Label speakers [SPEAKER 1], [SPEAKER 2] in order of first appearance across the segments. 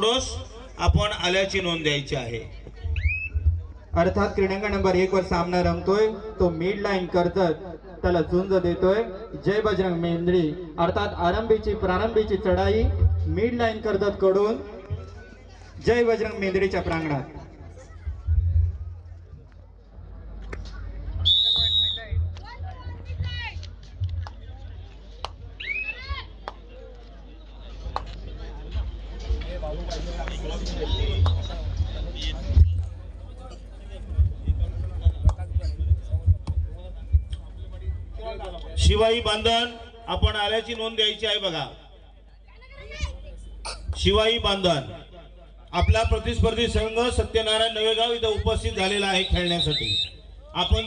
[SPEAKER 1] कुर्डोस आपण आल्याची नोंद द्यायची आहे।
[SPEAKER 2] अर्थात क्रीडांगण नंबर 1 वर सामना रंगतोय तो मिड लाईन कर्जत त्याला झुंज देतोय जय बजरंग मेंद्री अर्थात प्रारंभीची चढाई मिड लाईन कर्जत कडून जय बजरंग मेंद्रीच्या प्रांगणात।
[SPEAKER 1] शिवाई बांधण आपण आल्याची नोंद द्यायची आहे बघा। शिवाई बांधण आपला प्रतिस्पर्धी संघ सत्यनारायण नवेगाव इथे उपस्थित झालेला आहे खेळण्यासाठी। आपण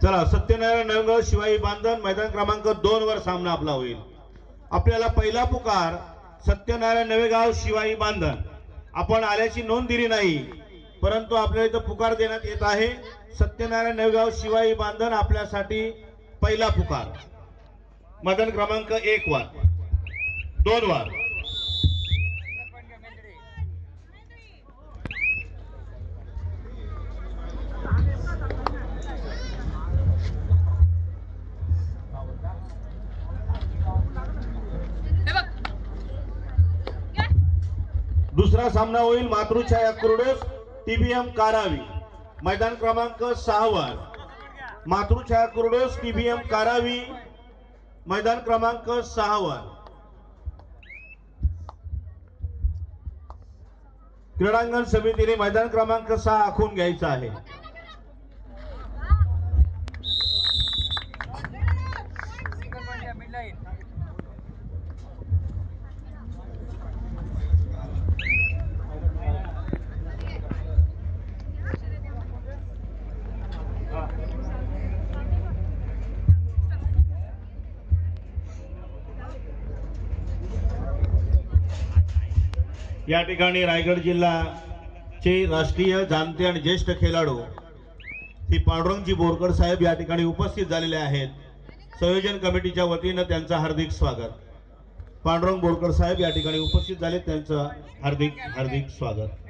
[SPEAKER 1] चला सत्यनारायण नवेगाव शिवाई बांधण मैदान क्रमांक 2 वर सामना आपला होईल। आपल्याला पहिला पुकार सत्यनारायण नवेगाव शिवाई बांधण आपण आल्याची नोंद दिली नाही परंतु आपल्याला इथं पुकार देण्यात येत आहे। सत्यनारायण नवेगाव शिवाई बांधण आपल्यासाठी पहिला पुकार मैदान क्रमांक 1 वर 2 वर। दुसरा सामना होईल मातृछाया कुर्डोस टीबीएम कारावी मैदान क्रमांक 6 वर। मातृछाया कुर्डोस टीबीएम कारावी मैदान क्रमांक 6 वर। क्रीडांगण समितीने मैदान क्रमांक 6 आखून घ्यायचा आहे। या ठिकाणी रायगड जिल्ह्याचे राष्ट्रीय जाणते आणि ज्येष्ठ खेळाडू श्री पांडुरंगजी बोरकर साहेब या ठिकाणी उपस्थित झालेले आहेत। संयोजन कमिटीच्या वतीने त्यांचं हार्दिक स्वागत। पांडुरंग बोरकर साहेब या ठिकाणी उपस्थित झाले त्यांचं हार्दिक हार्दिक स्वागत।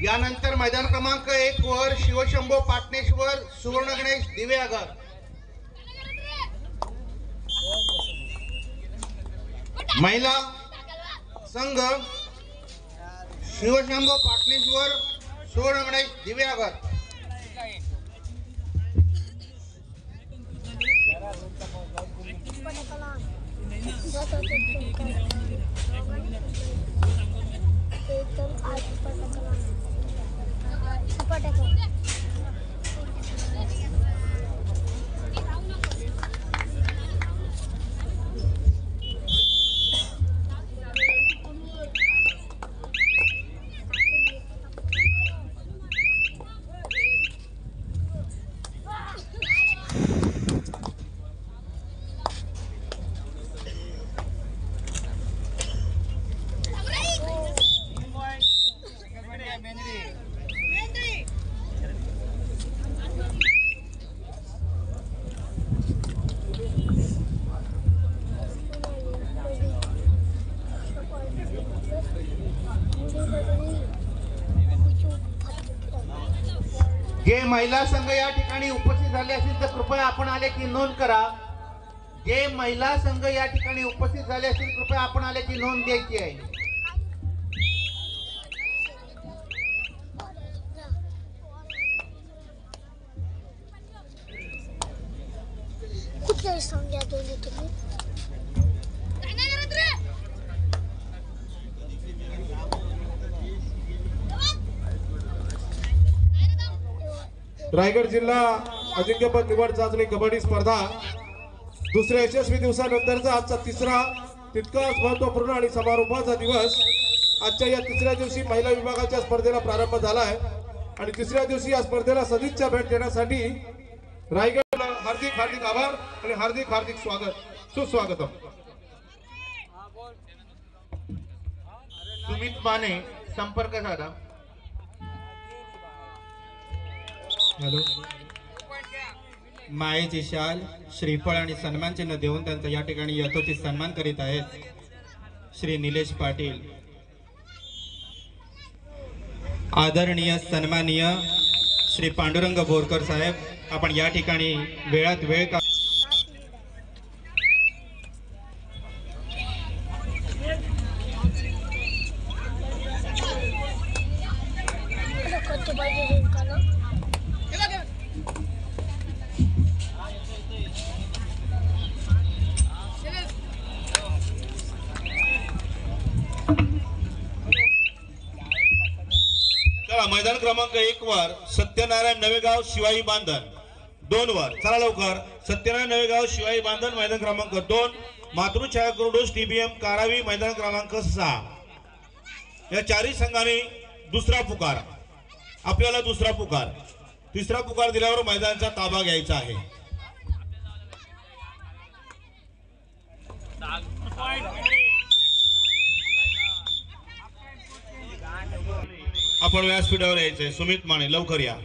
[SPEAKER 3] यानंतर मैदान क्रमांक 1 वर शिवशंभो पाटणेश्वर सुवर्ण गणेश दिवेआगर। महिला संघ शिवशंभो पाटणेश्वर सुवर्ण गणेश दिवेआगर। जे महिला संघ या ठिकाणी उपस्थित झाले असतील तर कृपया आपण आले की नोंद करा। जे महिला संघ या ठिकाणी उपस्थित झाले असतील कृपया आपण आले की नोंद द्यायची आहे।
[SPEAKER 4] कुठे सांगा दोन्ही तुम्ही
[SPEAKER 5] रायगड जिल्हा अजिंक्यपद निवड चाचणी कबड्डी स्पर्धा दुसऱ्या यशस्वी दिवसानंतरचा आजचा तिसरा तितकाच महत्वपूर्ण आणि समारोपाचा दिवस। आजच्या या तिसऱ्या दिवशी महिला विभागाच्या स्पर्धेला प्रारंभ झाला आहे आणि तिसऱ्या दिवशी या स्पर्धेला सदिच्छा भेट देण्यासाठी रायगडला हार्दिक हार्दिक आभार आणि हार्दिक हार्दिक स्वागत सुस्वागतम।
[SPEAKER 3] सुमित माने संपर्क साधा।
[SPEAKER 2] हॅलो, मायेची शाल श्रीफळ आणि सन्मान चिन्ह देऊन त्यांचा या ठिकाणी यथोचित सन्मान करीत आहेत श्री निलेश पाटील। आदरणीय सन्माननीय श्री पांडुरंग बोरकर साहेब, आपण या ठिकाणी वेळात वेळ का
[SPEAKER 1] मैदान क्रमांक 1 वर सत्यनारायण नवेगाव शिवाई बांधन 2 वर चला लवकर। सत्यनारायण नवेगाव शिवाई बांधन मैदान क्रमांक 2, मातृछाया कुरुडोस टीबीएम कारावी मैदान क्रमांक 6। या चारही संघाने दुसरा पुकार, आपल्याला दुसरा पुकार, तिसरा पुकार दिल्यावर मैदानाचा ताबा घ्यायचा आहे। आपण व्यासपीठावर यायचंय। सुमित माने लवकर या।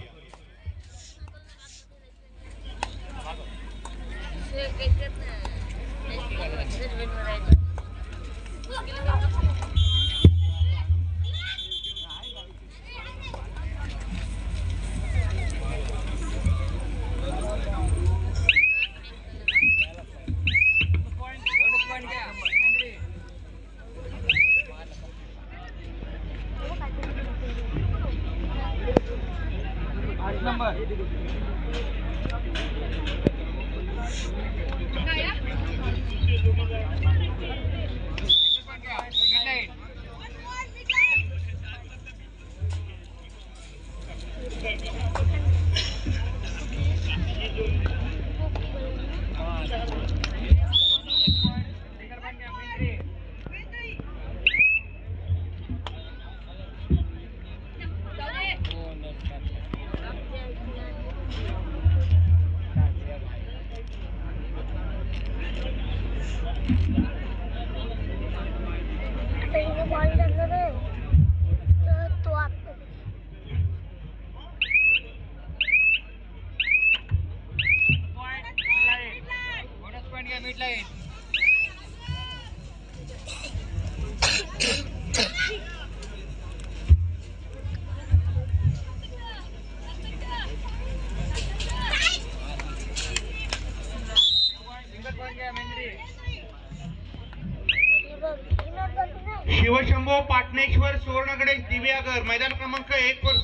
[SPEAKER 3] शिवशंभो पाटणेश्वर सुवर्णगणेश दिव्यागर मैदान क्रमांक 1 वर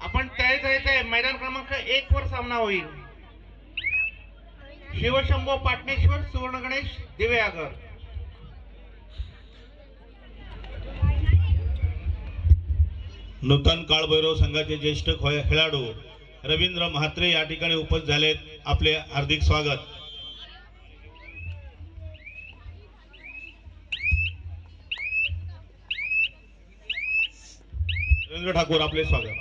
[SPEAKER 3] आपण तयारीत आहे. मैदान क्रमांक 1 वर सामना होईल. शिवशंभो पाटणेश्वर सुवर्णगणेश दिव्यागर.
[SPEAKER 1] नूतन काळभैरव संघाचे ज्येष्ठ खेळाडू रवींद्र म्हात्रे या ठिकाणी उपस्थित झालेत. आपले हार्दिक स्वागत. रवींद्र ठाकूर आपले स्वागत.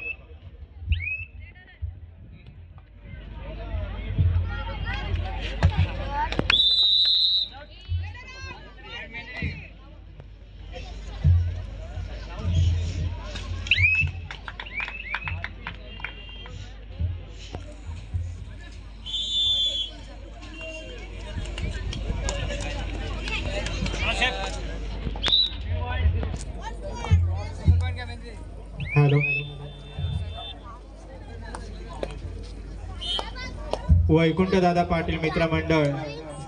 [SPEAKER 2] हॅलो. वैकुंठदादा पाटील मित्रमंडळ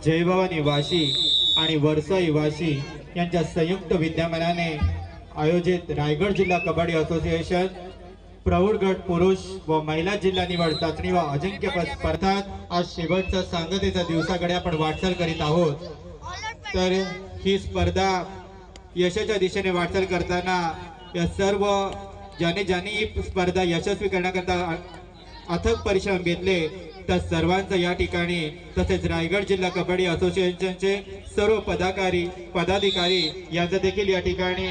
[SPEAKER 2] जयभवानी वाशी आणि वरसाई वाशी यांच्या संयुक्त विद्यमानाने आयोजित रायगड जिल्हा कबड्डी असोसिएशन प्रौढ गट पुरुष व महिला जिल्हा निवड चाचणी व अजिंक्यपद स्पर्धात आज शेवटचा सांगतेचा दिवसाकडे आपण वाटचाल करीत आहोत. तर ही स्पर्धा यशाच्या दिशेने वाटचाल करताना या सर्व ज्याने ही स्पर्धा यशस्वी करण्याकरता अथक परिश्रम घेतले त्या सर्वांचं या ठिकाणी तसेच रायगड जिल्हा कबड्डी असोसिएशनचे सर्व पदाधिकारी यांचं देखील या ठिकाणी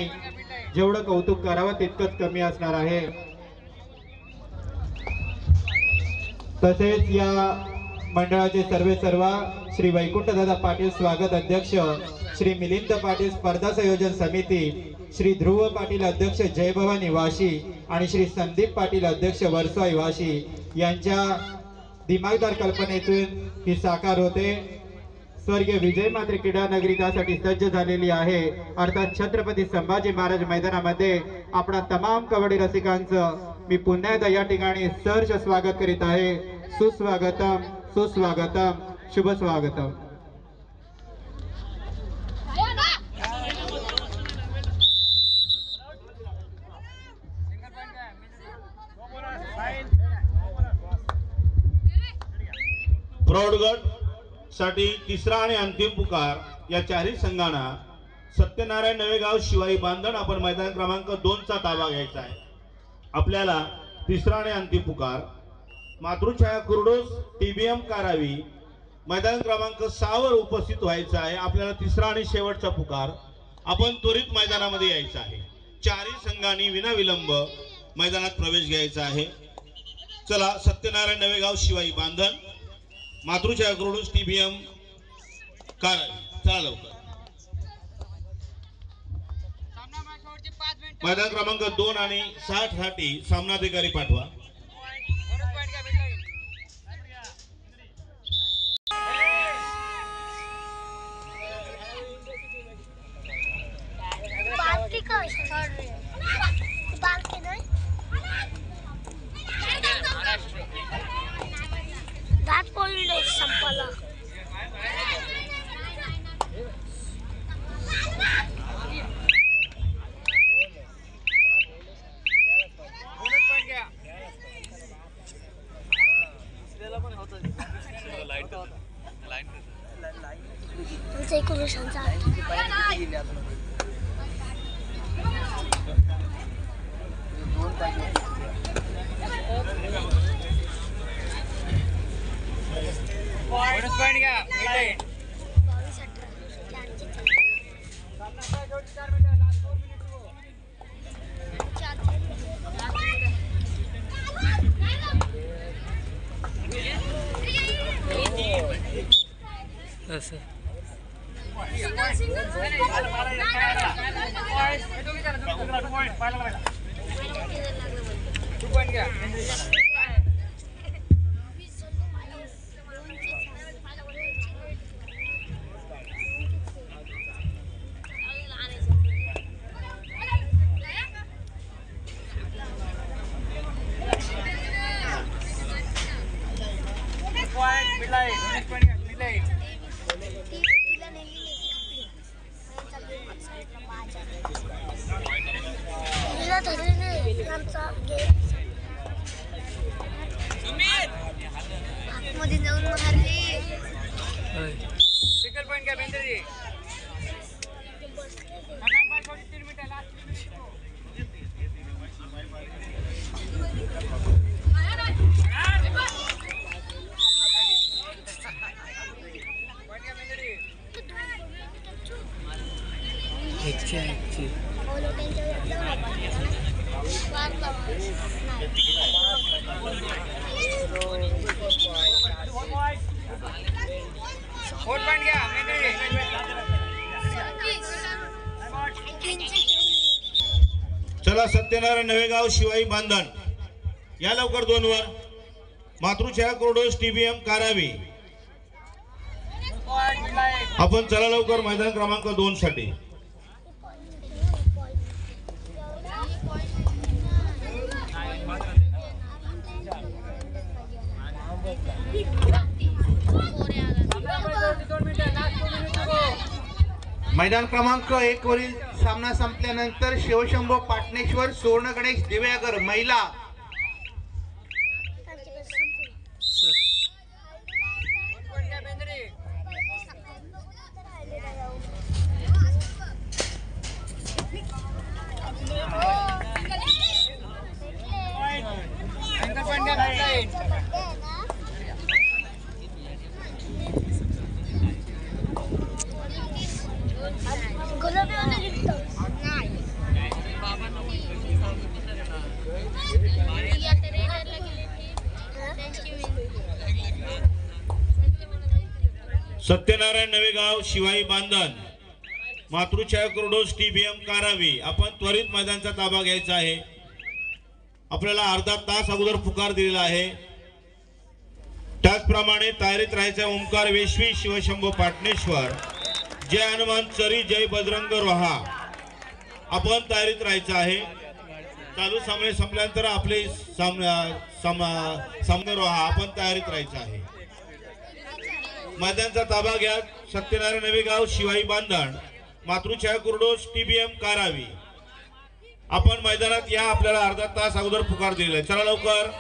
[SPEAKER 2] जेवढं कौतुक करावं तितकंच कमी असणार आहे. तसेच या मंडळाचे सर्व श्री वैकुंठदादा पाटील स्वागत अध्यक्ष, श्री मिलिंद पाटील स्पर्धा संयोजन समिती, श्री ध्रुव पाटील अध्यक्ष जयभवानी वाशी आणि श्री संदीप पाटील अध्यक्ष वरसाई वाशी यांच्या दिमागदार कल्पनेतून ही साकार होते. स्वर्गीय विजय मात्र क्रीडा नगरी त्यासाठी सज्ज झालेली आहे. अर्थात छत्रपती संभाजी महाराज मैदानामध्ये आपणा तमाम कबड्डी रसिकांचं मी पुन्हा एकदा या ठिकाणी सहर्ष स्वागत करीत आहे. सुस्वागतम सुस्वागतम शुभ स्वागतम.
[SPEAKER 1] प्रौढ गट साठी तिसरा आणि अंतिम पुकार या चारही संघांना सत्यनारायण नवेगाव शिवाई बांधण आपण मैदान क्रमांक 2 चा ताबा घ्यायचा आहे. आपल्याला तिसरा आणि अंतिम पुकार मातृछाया कुर्डोस टीबीएम कारावी मैदान क्रमांक 6 वर उपस्थित व्हायचं आहे. आपल्याला तिसरा आणि शेवटचा पुकार आपण त्वरित मैदानामध्ये यायचं आहे. चारही संघांनी विनाविलंब मैदानात प्रवेश घ्यायचा आहे. चला, सत्यनारायण नवेगाव शिवाई बांधण मातृछाया कुर्डोस टीबीएम कारावी, चला लवकर. मैदान क्रमांक 2 आणि 60 साठी सामनाधिकारी पाठवा.
[SPEAKER 4] संपला.
[SPEAKER 1] चला सत्यनारायण नवेगाव शिवाई बांधण या लवकर 2 वर. मातृछाया कोरडोस TBM कारावी. आपण चला लवकर मैदान क्रमांक 2 साठी.
[SPEAKER 3] मैदान क्रमांक 1 वरील सामना संपल्यानंतर शिवशंभो पाटणेश्वर सुवर्ण गणेश दिव्यागर महिला
[SPEAKER 1] सत्यनारायण नवेगाव शिवाई बांधण मातृछाया कोरडोस TBM कारावी. आपण त्वरित मैदानाचा ताबा घ्यायचा आहे. आपल्याला अर्धा तास अगोदर पुकार दिलेला आहे. त्याचप्रमाणे तयारीत राहायचा ओंकार वेश्वी शिवशंभो पाटणेश्वर जय हनुमान चरी जय बजरंग रोहा. आपण तयारीत राहायचं आहे. चालू सामने संपल्यानंतर आपले सामने रोहा. आपण तयारीत राहायचं आहे. मैदानाचा ताबा घ्या. सत्यनारायण नवेगाव शिवाई बांधण मातृछाया कोरडोस TBM कारावी. आपण मैदानात या. आपल्याला अर्धा तास अगोदर पुकार दिलेला आहे. चला लवकर.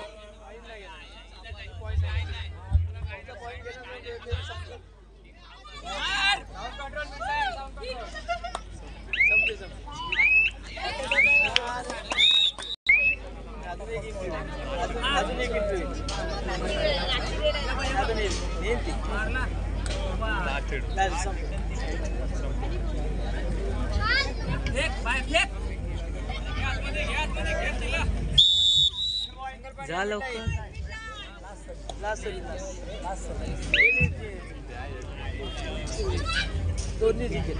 [SPEAKER 6] जा लवकर. दोन्ही जिंकले.